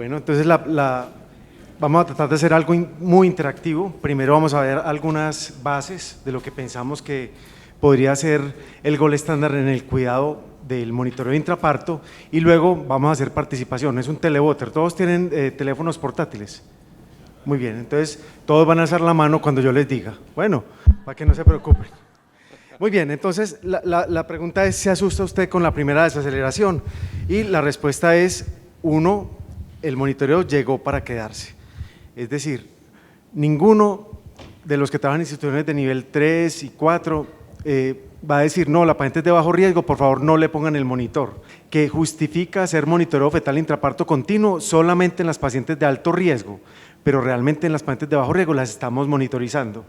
Bueno, entonces vamos a tratar de hacer algo muy interactivo. Primero vamos a ver algunas bases de lo que pensamos que podría ser el gol estándar en el cuidado del monitoreo intraparto y luego vamos a hacer participación. Es un televoter, todos tienen teléfonos portátiles. Muy bien, entonces todos van a alzar la mano cuando yo les diga. Bueno, para que no se preocupen. Muy bien, entonces la pregunta es, ¿se asusta usted con la primera desaceleración? Y la respuesta es, 1, el monitoreo llegó para quedarse. Es decir, ninguno de los que trabajan en instituciones de nivel 3 y 4 va a decir, no, la paciente es de bajo riesgo, por favor no le pongan el monitor, que justifica hacer monitoreo fetal intraparto continuo solamente en las pacientes de alto riesgo, pero realmente en las pacientes de bajo riesgo las estamos monitorizando.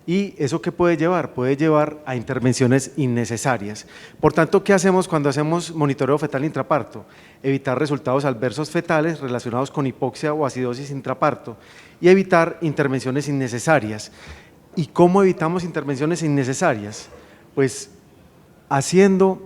¿Y eso qué puede llevar? Puede llevar a intervenciones innecesarias. Por tanto, ¿qué hacemos cuando hacemos monitoreo fetal intraparto? Evitar resultados adversos fetales relacionados con hipoxia o acidosis intraparto y evitar intervenciones innecesarias. ¿Y cómo evitamos intervenciones innecesarias? Pues haciendo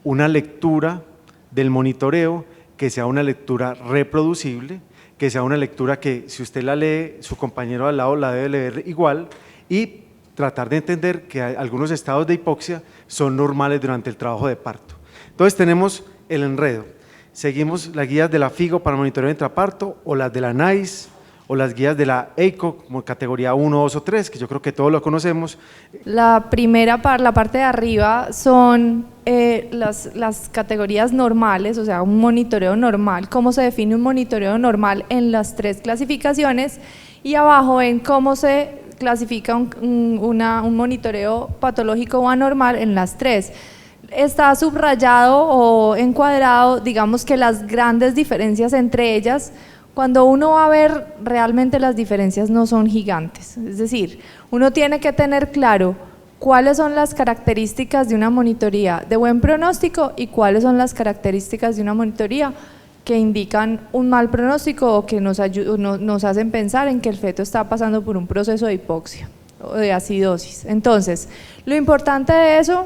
una lectura del monitoreo que sea una lectura reproducible, que sea una lectura que si usted la lee, su compañero al lado la debe leer igual y tratar de entender que algunos estados de hipoxia son normales durante el trabajo de parto. Entonces tenemos el enredo, seguimos las guías de la FIGO para monitoreo de intraparto o las de la NICE o las guías de la EICO como categoría 1, 2 o 3, que yo creo que todos lo conocemos. La primera la parte de arriba son las categorías normales, o sea, un monitoreo normal, cómo se define un monitoreo normal en las 3 clasificaciones y abajo ven cómo se clasifica un monitoreo patológico o anormal en las 3. Está subrayado o encuadrado, digamos que las grandes diferencias entre ellas, cuando uno va a ver realmente las diferencias no son gigantes, es decir, uno tiene que tener claro cuáles son las características de una monitoría de buen pronóstico y cuáles son las características de una monitoría que indican un mal pronóstico o que nos hacen pensar en que el feto está pasando por un proceso de hipoxia o de acidosis. Entonces, lo importante de eso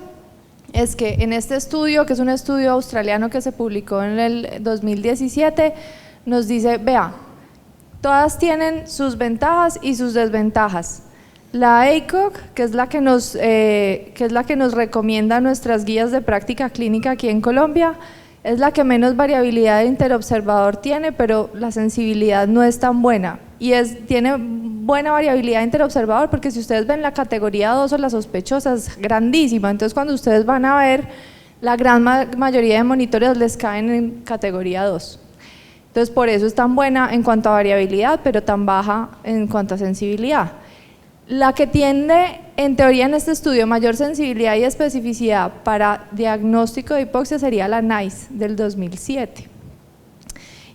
es que en este estudio, que es un estudio australiano que se publicó en el 2017, nos dice, vea, todas tienen sus ventajas y sus desventajas. La ACOG, que es la que nos recomienda nuestras guías de práctica clínica aquí en Colombia, es la que menos variabilidad de interobservador tiene, pero la sensibilidad no es tan buena y tiene buena variabilidad de interobservador porque si ustedes ven la categoría 2 o la sospechosa es grandísima, entonces cuando ustedes van a ver la gran mayoría de monitores les caen en categoría 2. Entonces por eso es tan buena en cuanto a variabilidad, pero tan baja en cuanto a sensibilidad. La que tiene, en teoría en este estudio, mayor sensibilidad y especificidad para diagnóstico de hipoxia sería la NICE del 2007.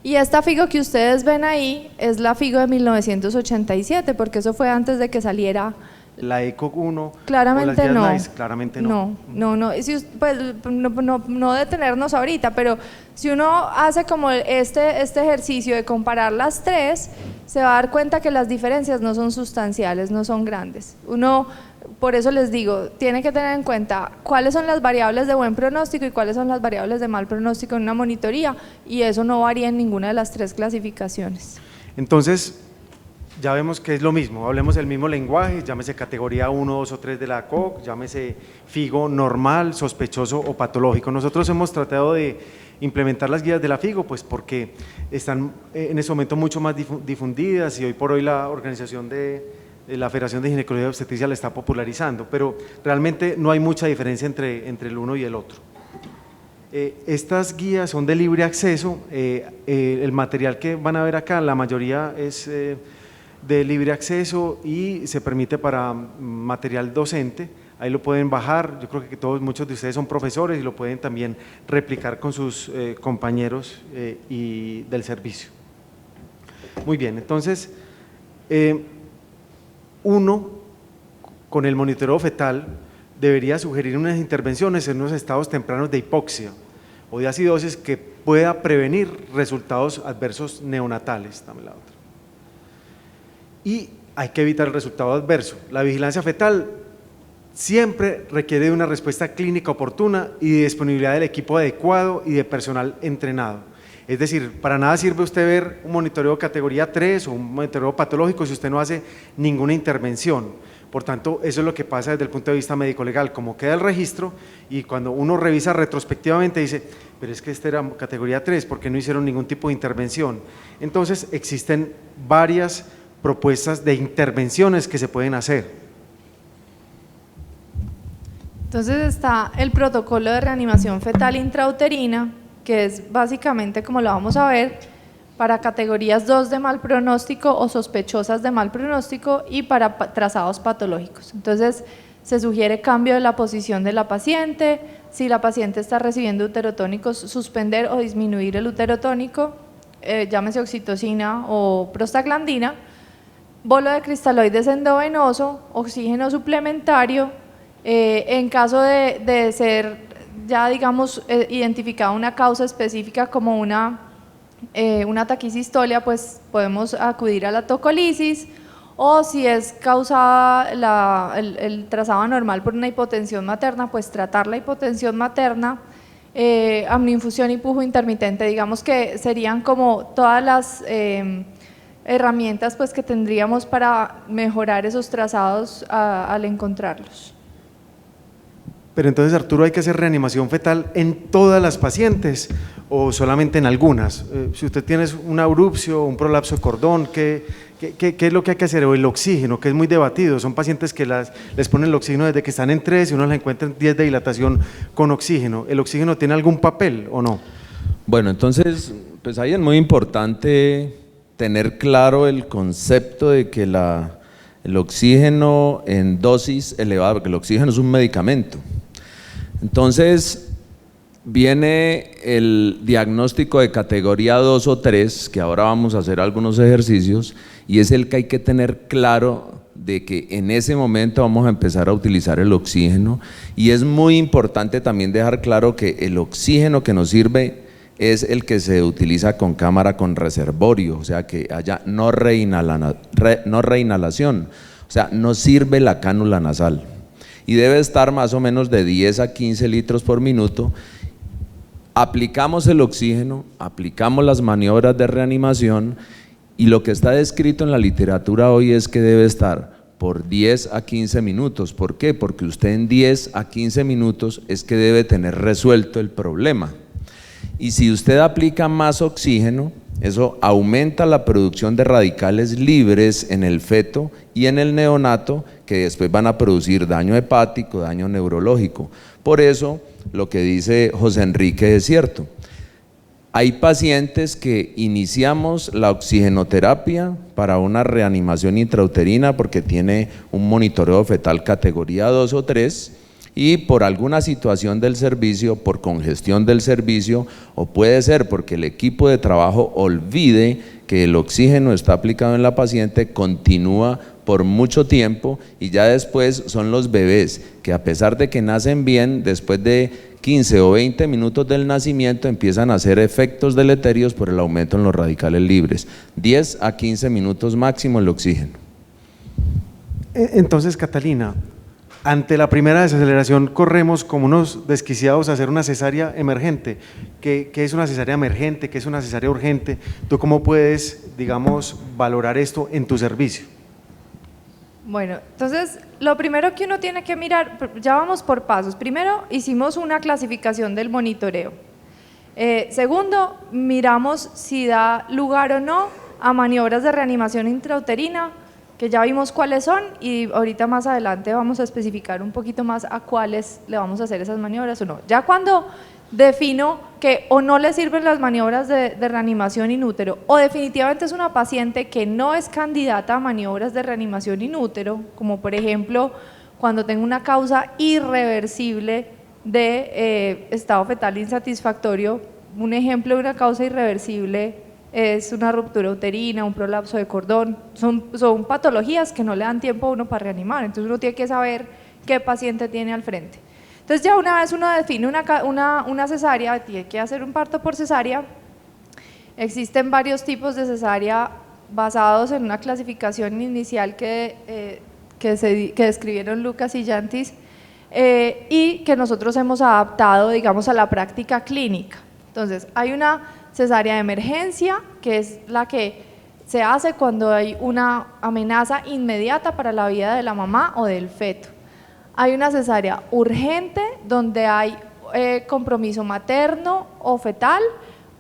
Y esta FIGO que ustedes ven ahí es la FIGO de 1987, porque eso fue antes de que saliera la ECOG 1 claramente o las guías no. NICE, claramente no. No, pues, no detenernos ahorita, pero si uno hace como este ejercicio de comparar las 3, se va a dar cuenta que las diferencias no son sustanciales, no son grandes. Por eso les digo, tiene que tener en cuenta cuáles son las variables de buen pronóstico y cuáles son las variables de mal pronóstico en una monitoría, y eso no varía en ninguna de las 3 clasificaciones. Entonces, ya vemos que es lo mismo, hablemos el mismo lenguaje, llámese categoría 1, 2 o 3 de la COG, llámese FIGO normal, sospechoso o patológico. Nosotros hemos tratado de implementar las guías de la FIGO, pues porque están en ese momento mucho más difundidas y hoy por hoy la organización de la Federación de Ginecología y Obstetricia la está popularizando, pero realmente no hay mucha diferencia entre el uno y el otro. Estas guías son de libre acceso, el material que van a ver acá, la mayoría es de libre acceso y se permite para material docente, ahí lo pueden bajar, yo creo que muchos de ustedes son profesores y lo pueden también replicar con sus compañeros y del servicio. Muy bien, entonces, uno con el monitoreo fetal debería sugerir unas intervenciones en unos estados tempranos de hipoxia o de acidosis que pueda prevenir resultados adversos neonatales. Dame la otra. Y hay que evitar el resultado adverso. La vigilancia fetal siempre requiere de una respuesta clínica oportuna y de disponibilidad del equipo adecuado y de personal entrenado. Es decir, para nada sirve usted ver un monitoreo categoría 3 o un monitoreo patológico si usted no hace ninguna intervención. Por tanto, eso es lo que pasa desde el punto de vista médico-legal, como queda el registro y cuando uno revisa retrospectivamente dice, pero es que este era categoría 3, ¿por qué no hicieron ningún tipo de intervención? Entonces, existen varias propuestas de intervenciones que se pueden hacer. Entonces está el protocolo de reanimación fetal intrauterina, que es básicamente, como lo vamos a ver, para categorías 2 de mal pronóstico o sospechosas de mal pronóstico y para trazados patológicos. Entonces se sugiere cambio de la posición de la paciente, si la paciente está recibiendo uterotónicos, suspender o disminuir el uterotónico, llámese oxitocina o prostaglandina, bolo de cristaloides endovenoso, oxígeno suplementario, en caso de ser ya digamos identificada una causa específica como una taquicistolia, pues podemos acudir a la tocolisis, o si es causada el trazado anormal por una hipotensión materna, pues tratar la hipotensión materna, amniinfusión y pujo intermitente. Digamos que serían como todas las herramientas pues que tendríamos para mejorar esos trazados al encontrarlos. Pero entonces, Arturo, ¿hay que hacer reanimación fetal en todas las pacientes o solamente en algunas? Si usted tiene una abrupcio, un prolapso de cordón, ¿qué es lo que hay que hacer? O el oxígeno, que es muy debatido, son pacientes que les ponen el oxígeno desde que están en 3 y uno las encuentra en 10 de dilatación con oxígeno. ¿El oxígeno tiene algún papel o no? Bueno, entonces, pues ahí es muy importante tener claro el concepto de que el oxígeno en dosis elevada, porque el oxígeno es un medicamento. Entonces, viene el diagnóstico de categoría 2 o 3, que ahora vamos a hacer algunos ejercicios, y es el que hay que tener claro de que en ese momento vamos a empezar a utilizar el oxígeno, y es muy importante también dejar claro que el oxígeno que nos sirve es el que se utiliza con cámara con reservorio, o sea que haya no reinhalación, o sea, no sirve la cánula nasal. Y debe estar más o menos de 10 a 15 litros por minuto. Aplicamos el oxígeno, aplicamos las maniobras de reanimación y lo que está descrito en la literatura hoy es que debe estar por 10 a 15 minutos. ¿Por qué? Porque usted en 10 a 15 minutos es que debe tener resuelto el problema. Y si usted aplica más oxígeno, eso aumenta la producción de radicales libres en el feto y en el neonato, que después van a producir daño hepático, daño neurológico. Por eso, lo que dice José Enrique es cierto. Hay pacientes que iniciamos la oxigenoterapia para una reanimación intrauterina porque tiene un monitoreo fetal categoría 2 o 3, y por alguna situación del servicio, por congestión del servicio, o puede ser porque el equipo de trabajo olvide que el oxígeno está aplicado en la paciente, continúa por mucho tiempo y ya después son los bebés que, a pesar de que nacen bien, después de 15 o 20 minutos del nacimiento empiezan a hacer efectos deleterios por el aumento en los radicales libres. 10 a 15 minutos máximo el oxígeno. Entonces, Catalina, ante la primera desaceleración corremos como unos desquiciados a hacer una cesárea emergente. ¿Qué es una cesárea emergente? ¿Qué es una cesárea urgente? ¿Tú cómo puedes, digamos, valorar esto en tu servicio? Bueno, entonces lo primero que uno tiene que mirar, ya vamos por pasos. Primero hicimos una clasificación del monitoreo. Segundo, miramos si da lugar o no a maniobras de reanimación intrauterina, que ya vimos cuáles son y ahorita más adelante vamos a especificar un poquito más a cuáles le vamos a hacer esas maniobras o no. Ya cuando defino que o no le sirven las maniobras de reanimación in útero o definitivamente es una paciente que no es candidata a maniobras de reanimación in útero, como por ejemplo cuando tengo una causa irreversible de estado fetal insatisfactorio. Un ejemplo de una causa irreversible es una ruptura uterina, un prolapso de cordón, son patologías que no le dan tiempo a uno para reanimar, entonces uno tiene que saber qué paciente tiene al frente. Entonces ya una vez uno define una cesárea, tiene que hacer un parto por cesárea. Existen varios tipos de cesárea basados en una clasificación inicial que describieron Lucas y Yantis y que nosotros hemos adaptado, digamos, a la práctica clínica. Entonces hay una cesárea de emergencia, que es la que se hace cuando hay una amenaza inmediata para la vida de la mamá o del feto. Hay una cesárea urgente, donde hay compromiso materno o fetal,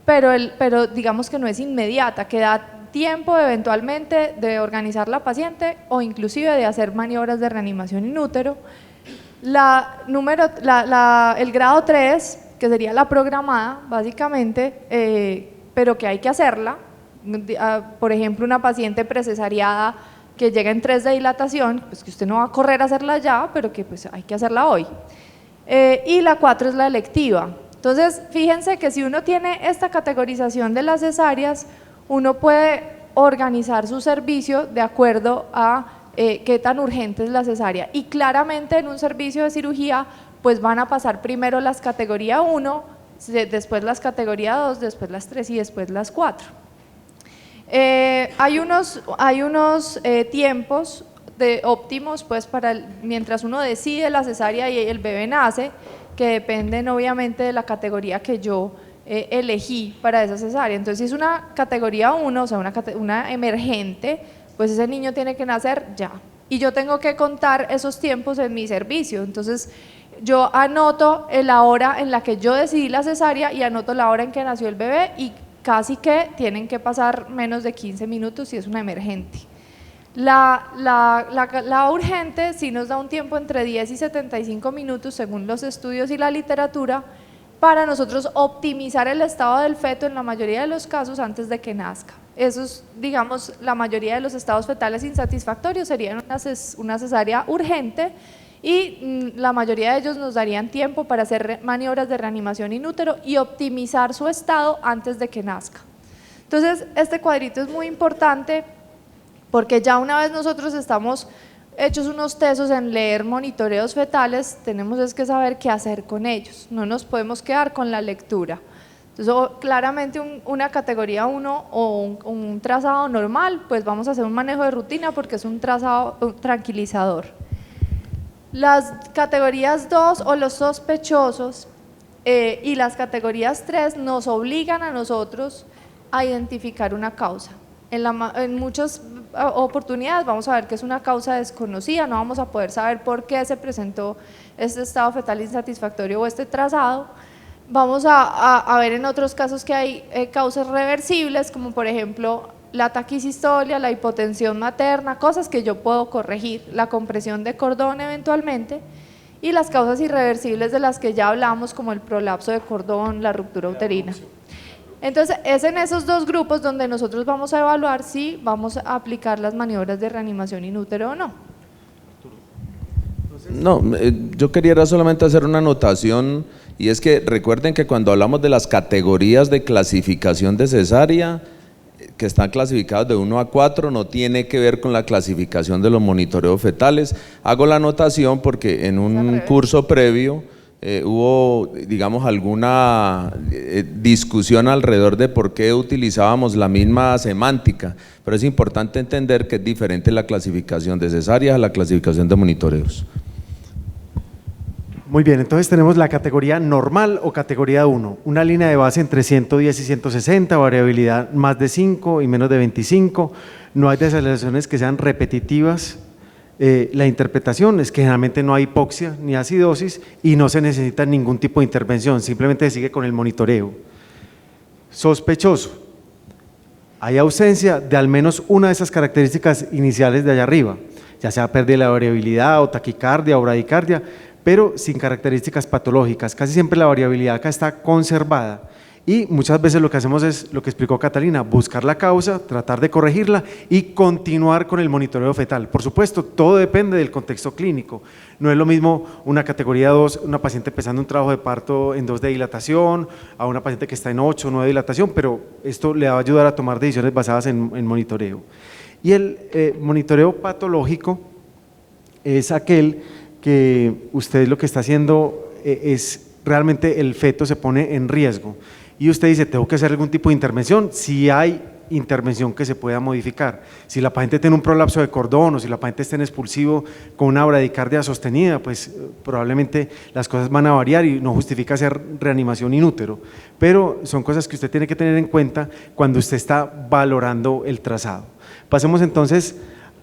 pero digamos que no es inmediata, que da tiempo eventualmente de organizar la paciente o inclusive de hacer maniobras de reanimación in útero. El grado 3, que sería la programada básicamente, pero que hay que hacerla, por ejemplo una paciente precesariada que llega en 3 de dilatación, pues que usted no va a correr a hacerla ya, pero que pues hay que hacerla hoy. Y la 4 es la electiva. Entonces, fíjense que si uno tiene esta categorización de las cesáreas, uno puede organizar su servicio de acuerdo a qué tan urgente es la cesárea. Y claramente en un servicio de cirugía, pues van a pasar primero las categoría 1, después las categoría 2, después las 3 y después las 4. Hay unos tiempos óptimos pues mientras uno decide la cesárea y el bebé nace, que dependen obviamente de la categoría que yo elegí para esa cesárea. Entonces, si es una categoría 1, o sea, una emergente, pues ese niño tiene que nacer ya. Y yo tengo que contar esos tiempos en mi servicio. Entonces, yo anoto la hora en la que yo decidí la cesárea y anoto la hora en que nació el bebé, y casi que tienen que pasar menos de 15 minutos si es una emergente. La urgente sí nos da un tiempo entre 10 y 75 minutos según los estudios y la literatura, para nosotros optimizar el estado del feto en la mayoría de los casos antes de que nazca. Esos, digamos, la mayoría de los estados fetales insatisfactorios serían una cesárea urgente, y la mayoría de ellos nos darían tiempo para hacer maniobras de reanimación in útero y optimizar su estado antes de que nazca. Entonces, este cuadrito es muy importante, porque ya una vez nosotros estamos hechos unos tesos en leer monitoreos fetales, tenemos es que saber qué hacer con ellos, no nos podemos quedar con la lectura. Entonces, claramente una categoría 1 o un trazado normal, pues vamos a hacer un manejo de rutina porque es un trazado tranquilizador. Las categorías 2 o los sospechosos y las categorías 3 nos obligan a nosotros a identificar una causa. En muchas oportunidades vamos a ver que es una causa desconocida, no vamos a poder saber por qué se presentó este estado fetal insatisfactorio o este trazado. Vamos a ver en otros casos que hay causas reversibles, como por ejemplo la taquicistolia, la hipotensión materna, cosas que yo puedo corregir, la compresión de cordón eventualmente, y las causas irreversibles de las que ya hablamos, como el prolapso de cordón, la ruptura uterina. Entonces, es en esos dos grupos donde nosotros vamos a evaluar si vamos a aplicar las maniobras de reanimación in útero o no. No, yo quería solamente hacer una anotación, y es que recuerden que cuando hablamos de las categorías de clasificación de cesárea, que están clasificados de 1 a 4, no tiene que ver con la clasificación de los monitoreos fetales. Hago la anotación porque en un curso previo hubo, digamos, alguna discusión alrededor de por qué utilizábamos la misma semántica, pero es importante entender que es diferente la clasificación de cesáreas a la clasificación de monitoreos. Muy bien, entonces tenemos la categoría normal o categoría 1, una línea de base entre 110 y 160, variabilidad más de 5 y menos de 25, no hay desaceleraciones que sean repetitivas, la interpretación es que generalmente no hay hipoxia ni acidosis y no se necesita ningún tipo de intervención, simplemente se sigue con el monitoreo. Sospechoso, hay ausencia de al menos una de esas características iniciales de allá arriba, ya sea pérdida de la variabilidad o taquicardia o bradicardia, pero sin características patológicas. Casi siempre la variabilidad acá está conservada y muchas veces lo que hacemos es lo que explicó Catalina, buscar la causa, tratar de corregirla y continuar con el monitoreo fetal. Por supuesto, todo depende del contexto clínico. No es lo mismo una categoría 2, una paciente empezando un trabajo de parto en 2 de dilatación, a una paciente que está en 8 o 9 de dilatación, pero esto le va a ayudar a tomar decisiones basadas en monitoreo. Y el monitoreo patológico es aquel que usted lo que está haciendo es realmente el feto se pone en riesgo y usted dice, tengo que hacer algún tipo de intervención, si hay intervención que se pueda modificar. Si la paciente tiene un prolapso de cordón o si la paciente está en expulsivo con una bradicardia sostenida, pues probablemente las cosas van a variar y no justifica hacer reanimación in útero, pero son cosas que usted tiene que tener en cuenta cuando usted está valorando el trazado. Pasemos entonces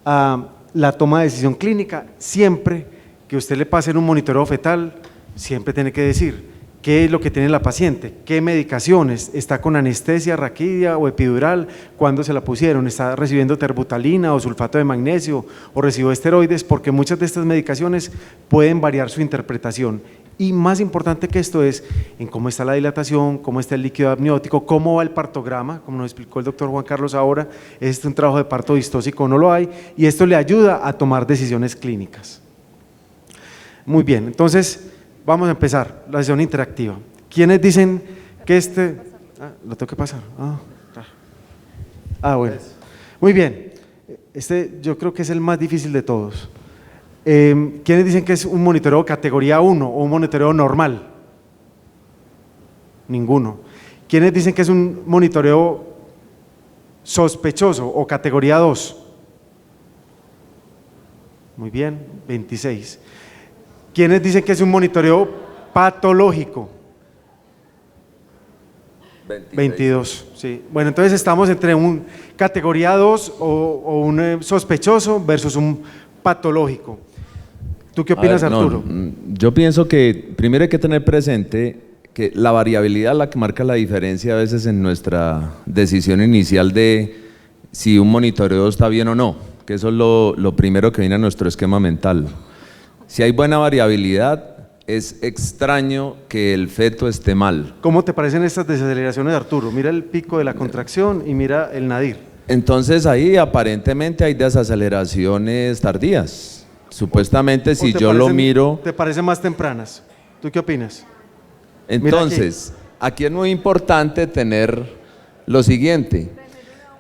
a la toma de decisión clínica. Siempre que usted le pase en un monitoreo fetal, siempre tiene que decir qué es lo que tiene la paciente, qué medicaciones, está con anestesia raquídea o epidural, cuándo se la pusieron, está recibiendo terbutalina o sulfato de magnesio o recibió esteroides, porque muchas de estas medicaciones pueden variar su interpretación. Y más importante que esto es en cómo está la dilatación, cómo está el líquido amniótico, cómo va el partograma, como nos explicó el doctor Juan Carlos ahora, ¿es un trabajo de parto distóxico o no lo hay? Y esto le ayuda a tomar decisiones clínicas. Muy bien, entonces vamos a empezar la sesión interactiva. ¿Quiénes dicen que lo tengo que pasar? Bueno. Muy bien. Yo creo que es el más difícil de todos. ¿Quiénes dicen que es un monitoreo categoría 1 o un monitoreo normal? Ninguno. ¿Quiénes dicen que es un monitoreo sospechoso o categoría 2? Muy bien, 26. ¿Quiénes dicen que es un monitoreo patológico? 22, sí. Bueno, entonces estamos entre un categoría 2 o un sospechoso versus un patológico. ¿Tú qué opinas, Arturo? Yo pienso que primero hay que tener presente que la variabilidad es la que marca la diferencia a veces en nuestra decisión inicial de si un monitoreo está bien o no, que eso es lo primero que viene a nuestro esquema mental. Si hay buena variabilidad, es extraño que el feto esté mal. ¿Cómo te parecen estas desaceleraciones, Arturo? Mira el pico de la contracción y mira el nadir. Entonces ahí aparentemente hay desaceleraciones tardías. Supuestamente si yo lo miro… ¿Te parecen más tempranas? ¿Tú qué opinas? Entonces, aquí es muy importante tener lo siguiente.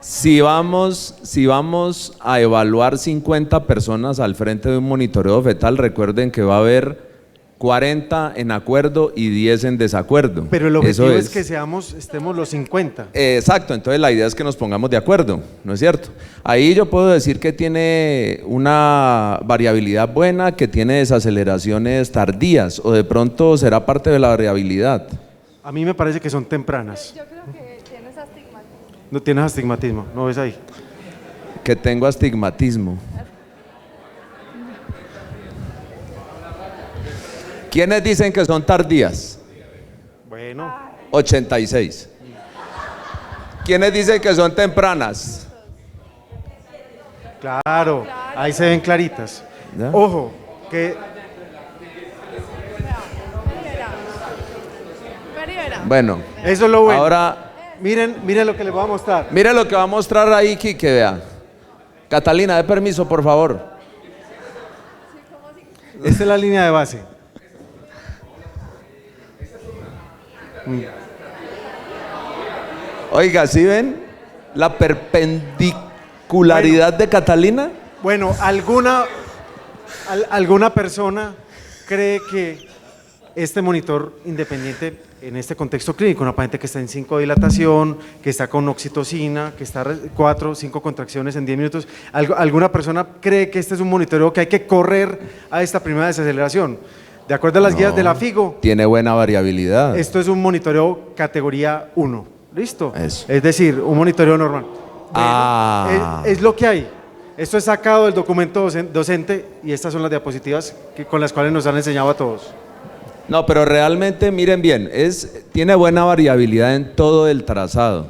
Si vamos a evaluar 50 personas al frente de un monitoreo fetal, recuerden que va a haber 40 en acuerdo y 10 en desacuerdo. Pero el objetivo es que estemos los 50. Exacto, entonces la idea es que nos pongamos de acuerdo, ¿no es cierto? Ahí yo puedo decir que tiene una variabilidad buena, que tiene desaceleraciones tardías, o de pronto será parte de la variabilidad. A mí me parece que son tempranas. Yo creo que tienes astigmatismo. No tienes astigmatismo, ¿no ves ahí? Que tengo astigmatismo. ¿Quiénes dicen que son tardías? Bueno. 86. ¿Quiénes dicen que son tempranas? Claro, ahí se ven claritas. ¿Ya? Ojo, que… Bueno, eso es lo bueno. ahora… Miren lo que les voy a mostrar. Mire lo que va a mostrar ahí, Quique, vea. Catalina, dé permiso, por favor. Esta es la línea de base. Oiga, ¿sí ven la perpendicularidad de Catalina? Bueno, alguna persona cree que este monitor independiente en este contexto clínico, una paciente que está en 5 dilatación, que está con oxitocina, que está 4 o 5 contracciones en 10 minutos, alguna persona cree que este es un monitoreo que hay que correr a esta primera desaceleración. De acuerdo a las guías de la FIGO, tiene buena variabilidad. esto es un monitoreo categoría 1. ¿Listo? Eso. Es decir, un monitoreo normal. Es lo que hay. Esto es sacado del documento docente y estas son las diapositivas con las cuales nos han enseñado a todos. No, pero realmente, miren bien, tiene buena variabilidad en todo el trazado.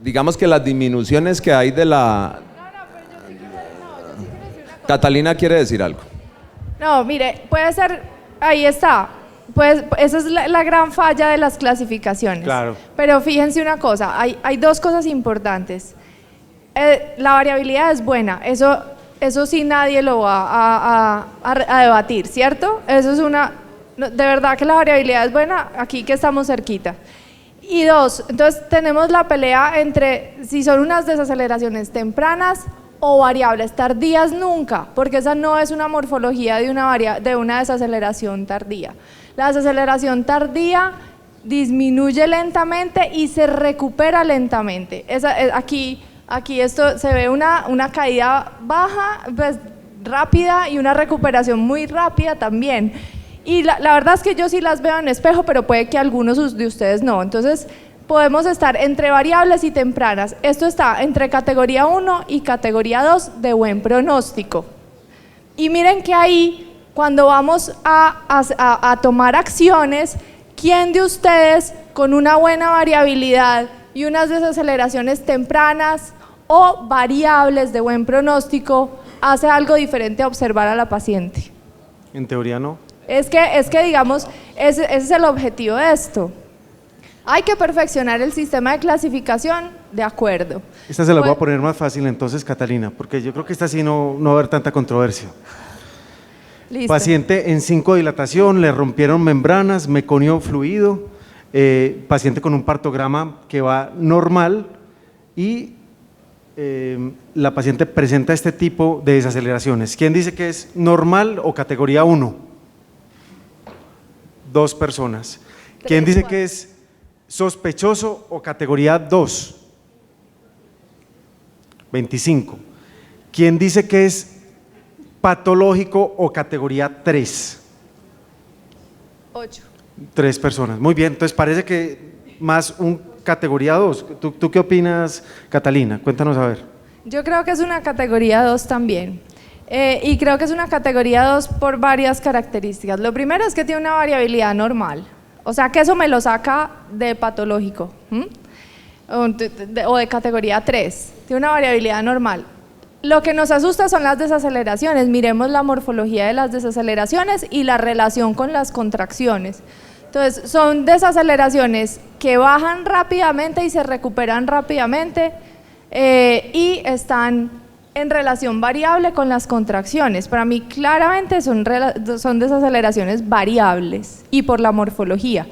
Digamos que las disminuciones que hay de la… Catalina quiere decir algo. No, mire, puede ser, ahí está, pues esa es la gran falla de las clasificaciones. Claro. Pero fíjense una cosa, hay dos cosas importantes. La variabilidad es buena, eso sí nadie lo va a debatir, ¿cierto? Eso es de verdad que la variabilidad es buena, aquí que estamos cerquita. Y dos, entonces tenemos la pelea entre si son unas desaceleraciones tempranas o variables tardías nunca, porque esa no es una morfología de una desaceleración tardía. La desaceleración tardía disminuye lentamente y se recupera lentamente. Aquí esto se ve una caída baja, pues, rápida, y una recuperación muy rápida también. Y la verdad es que yo sí las veo en espejo, pero puede que algunos de ustedes no. Entonces podemos estar entre variables y tempranas. Esto está entre categoría 1 y categoría 2 de buen pronóstico. Y miren que ahí, cuando vamos a tomar acciones, ¿quién de ustedes con una buena variabilidad y unas desaceleraciones tempranas o variables de buen pronóstico hace algo diferente a observar a la paciente? En teoría no. Es que digamos, ese es el objetivo de esto. Hay que perfeccionar el sistema de clasificación, de acuerdo. Esta se la voy a poner más fácil entonces, Catalina, porque yo creo que esta sí no va a haber tanta controversia. Listo. Paciente en 5 dilatación, le rompieron membranas, meconio fluido, paciente con un partograma que va normal y la paciente presenta este tipo de desaceleraciones. ¿Quién dice que es normal o categoría 1? 2 personas. ¿Quién dice que es sospechoso o categoría 2? 25. ¿Quién dice que es patológico o categoría 3? 8. 3 personas. Muy bien, entonces parece que más un categoría 2. ¿Tú qué opinas, Catalina? Cuéntanos a ver. Yo creo que es una categoría 2 también. Y creo que es una categoría 2 por varias características. Lo primero es que tiene una variabilidad normal, o sea que eso me lo saca de patológico, o de categoría 3, tiene una variabilidad normal. Lo que nos asusta son las desaceleraciones. Miremos la morfología de las desaceleraciones y la relación con las contracciones. Entonces son desaceleraciones que bajan rápidamente y se recuperan rápidamente, y están en relación variable con las contracciones. Para mí claramente son desaceleraciones variables y por la morfología.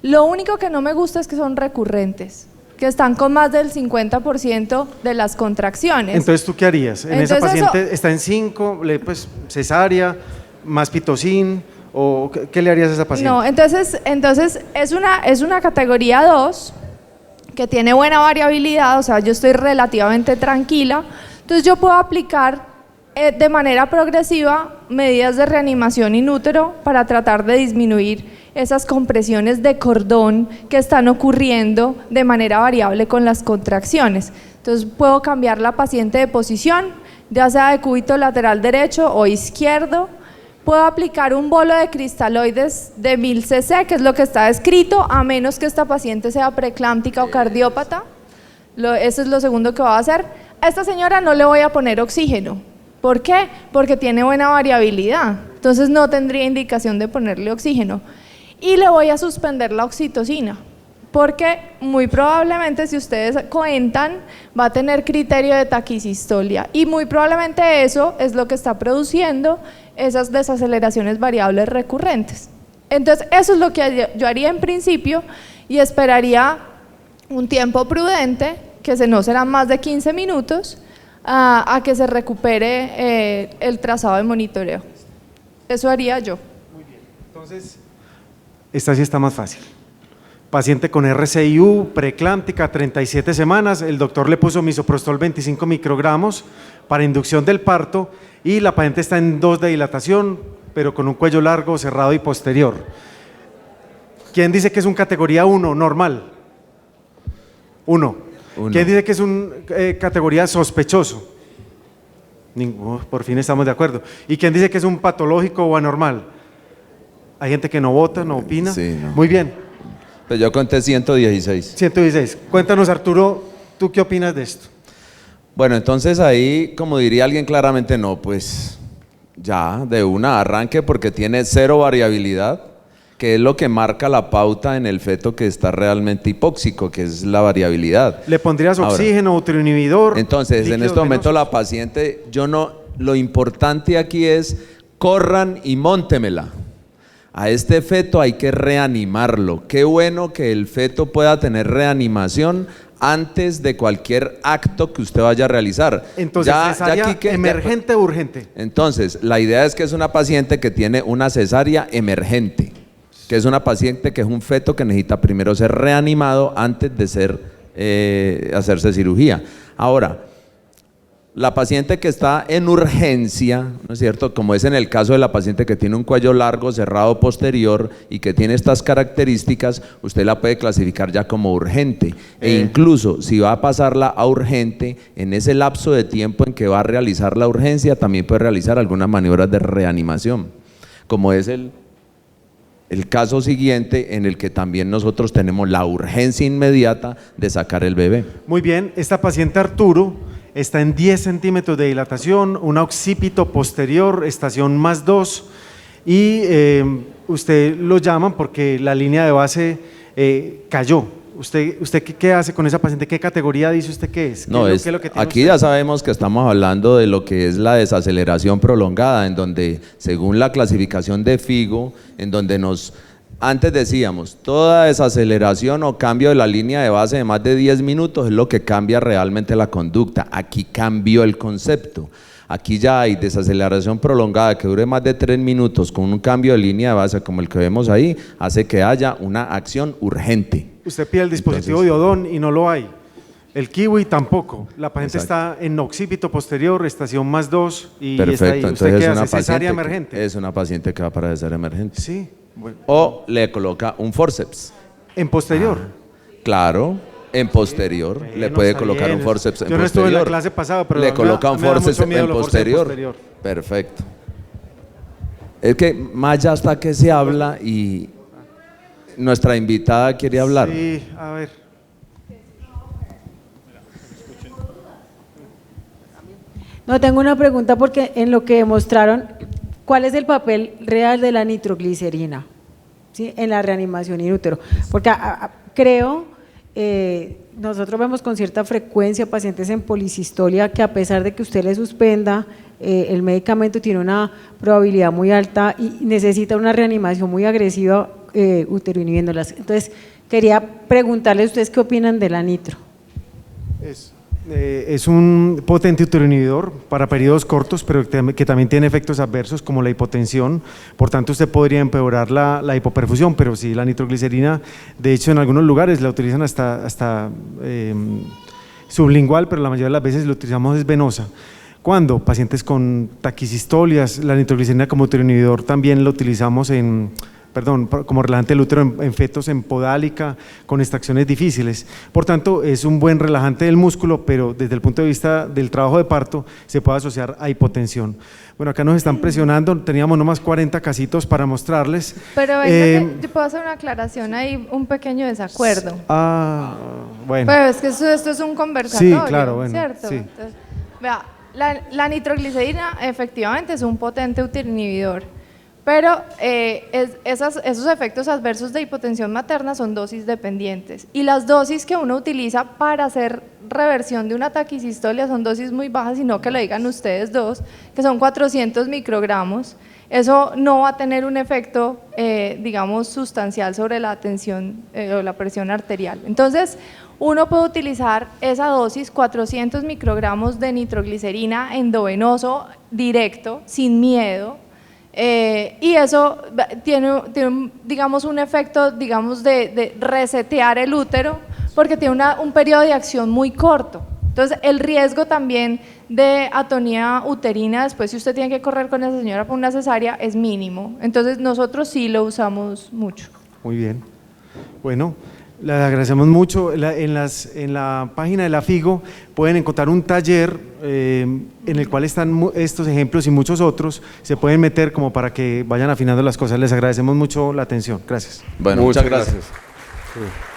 Lo único que no me gusta es que son recurrentes, que están con más del 50% de las contracciones. Entonces, ¿tú qué harías? En esa paciente está en 5, pues cesárea, más pitocin, o ¿qué le harías a esa paciente? No, entonces es una categoría 2 que tiene buena variabilidad, o sea, yo estoy relativamente tranquila. Entonces yo puedo aplicar de manera progresiva medidas de reanimación in útero para tratar de disminuir esas compresiones de cordón que están ocurriendo de manera variable con las contracciones. Entonces puedo cambiar la paciente de posición, ya sea de cúbito lateral derecho o izquierdo. Puedo aplicar un bolo de cristaloides de 1000 cc, que es lo que está descrito, a menos que esta paciente sea preeclámptica o cardiópata. Eso es lo segundo que voy a hacer. A esta señora no le voy a poner oxígeno. ¿Por qué? Porque tiene buena variabilidad, entonces no tendría indicación de ponerle oxígeno. Y le voy a suspender la oxitocina, porque muy probablemente, si ustedes cuentan, va a tener criterio de taquisistolia, y muy probablemente eso es lo que está produciendo esas desaceleraciones variables recurrentes. Entonces eso es lo que yo haría en principio, y esperaría un tiempo prudente, que no serán más de 15 minutos, a que se recupere el trazado de monitoreo. Eso haría yo. Muy bien, entonces esta sí está más fácil. Paciente con RCIU, preeclámptica, 37 semanas, el doctor le puso misoprostol 25 microgramos para inducción del parto, y la paciente está en 2 de dilatación, pero con un cuello largo, cerrado y posterior. ¿Quién dice que es un categoría 1 normal? 1. ¿Quién dice que es un categoría sospechoso? Ninguno, por fin estamos de acuerdo. ¿Y quién dice que es un patológico o anormal? Hay gente que no vota, no opina. Sí, no. Muy bien. Pues yo conté 116. 116. Cuéntanos, Arturo, ¿tú qué opinas de esto? Bueno, entonces ahí, como diría alguien claramente, no, pues ya de una arranque, porque tiene 0 variabilidad, que es lo que marca la pauta en el feto que está realmente hipóxico, que es la variabilidad. ¿Le pondrías oxígeno, Ahora, autoinhibidor? entonces, en este momento la paciente, lo importante aquí es, corran y móntemela. A este feto hay que reanimarlo. Qué bueno que el feto pueda tener reanimación antes de cualquier acto que usted vaya a realizar. Entonces, cesárea emergente o urgente. Entonces, la idea es que es una paciente que tiene una cesárea emergente. que es una paciente que es un feto que necesita primero ser reanimado antes de hacerse cirugía. Ahora, la paciente que está en urgencia, ¿no es cierto? Como es en el caso de la paciente que tiene un cuello largo, cerrado posterior y que tiene estas características, usted la puede clasificar ya como urgente. E incluso si va a pasarla a urgente, en ese lapso de tiempo en que va a realizar la urgencia, también puede realizar algunas maniobras de reanimación, como es el caso siguiente en el que también nosotros tenemos la urgencia inmediata de sacar el bebé. Muy bien, esta paciente Arturo está en 10 centímetros de dilatación, un occipito posterior, estación +2, y usted lo llaman porque la línea de base cayó. ¿Usted qué hace con esa paciente? ¿Qué categoría dice usted que es? No, ¿Qué es lo que tiene aquí usted? ya sabemos que estamos hablando de lo que es la desaceleración prolongada, en donde según la clasificación de Figo, en donde antes decíamos, toda desaceleración o cambio de la línea de base de más de 10 minutos es lo que cambia realmente la conducta. Aquí cambió el concepto. Aquí ya hay desaceleración prolongada que dure más de 3 minutos con un cambio de línea de base como el que vemos ahí, hace que haya una acción urgente. Usted pide el dispositivo de Odón y no lo hay. El kiwi tampoco. La paciente está en occipito posterior, estación +2 y Perfecto, está ahí. ¿Usted entonces qué es una hace? ¿Cesárea paciente emergente? es una paciente que va para cesárea emergente. Sí. Bueno. O le coloca un forceps. ¿En posterior? Claro, en posterior. Bueno, le puede está colocar bien. un forceps en Yo no posterior. estuve en la clase pasada, pero le coloca un me da forceps mucho miedo en los forceps posterior. Perfecto. Es que más ya hasta que se habla y nuestra invitada quiere hablar. Sí, a ver. No, tengo una pregunta porque en lo que mostraron, ¿cuál es el papel real de la nitroglicerina, ¿sí?, en la reanimación in útero? Porque creo, nosotros vemos con cierta frecuencia pacientes en policistolia que a pesar de que usted le suspenda el medicamento, tiene una probabilidad muy alta y necesita una reanimación muy agresiva uteroinhibiéndolas. Entonces, quería preguntarles ustedes qué opinan de la nitro. Es un potente uteroinhibidor para periodos cortos, pero que también tiene efectos adversos como la hipotensión. Por tanto, usted podría empeorar la hipoperfusión, pero sí, la nitroglicerina, de hecho, en algunos lugares la utilizan hasta sublingual, pero la mayoría de las veces la utilizamos es venosa. Cuando pacientes con taquisistolias, la nitroglicerina como uteroinhibidor también la utilizamos como relajante del útero en fetos en podálica con extracciones difíciles. Por tanto, es un buen relajante del músculo, pero desde el punto de vista del trabajo de parto se puede asociar a hipotensión. Bueno, acá nos están presionando, teníamos nomás 40 casitos para mostrarles. Pero venga, yo puedo hacer una aclaración ahí, un pequeño desacuerdo. Bueno. Pues es que esto es un conversatorio, Sí, claro, bueno, ¿cierto? sí. Entonces, vea, la nitroglicerina efectivamente es un potente uteroinhibidor, pero esos efectos adversos de hipotensión materna son dosis dependientes y las dosis que uno utiliza para hacer reversión de una taquicistolia son dosis muy bajas, sino que lo digan ustedes dos, que son 400 microgramos. Eso no va a tener un efecto, digamos, sustancial sobre la tensión o la presión arterial. Entonces, uno puede utilizar esa dosis, 400 microgramos de nitroglicerina endovenoso directo, sin miedo, y eso tiene digamos, un efecto, digamos, de resetear el útero, porque tiene un periodo de acción muy corto. Entonces, el riesgo también de atonía uterina, después si usted tiene que correr con esa señora por una cesárea, es mínimo. Entonces, nosotros sí lo usamos mucho. Muy bien. Bueno, le agradecemos mucho. En la página de la FIGO pueden encontrar un taller en el cual están estos ejemplos y muchos otros. Se pueden meter como para que vayan afinando las cosas. Les agradecemos mucho la atención. Gracias. Bueno, muchas gracias. gracias.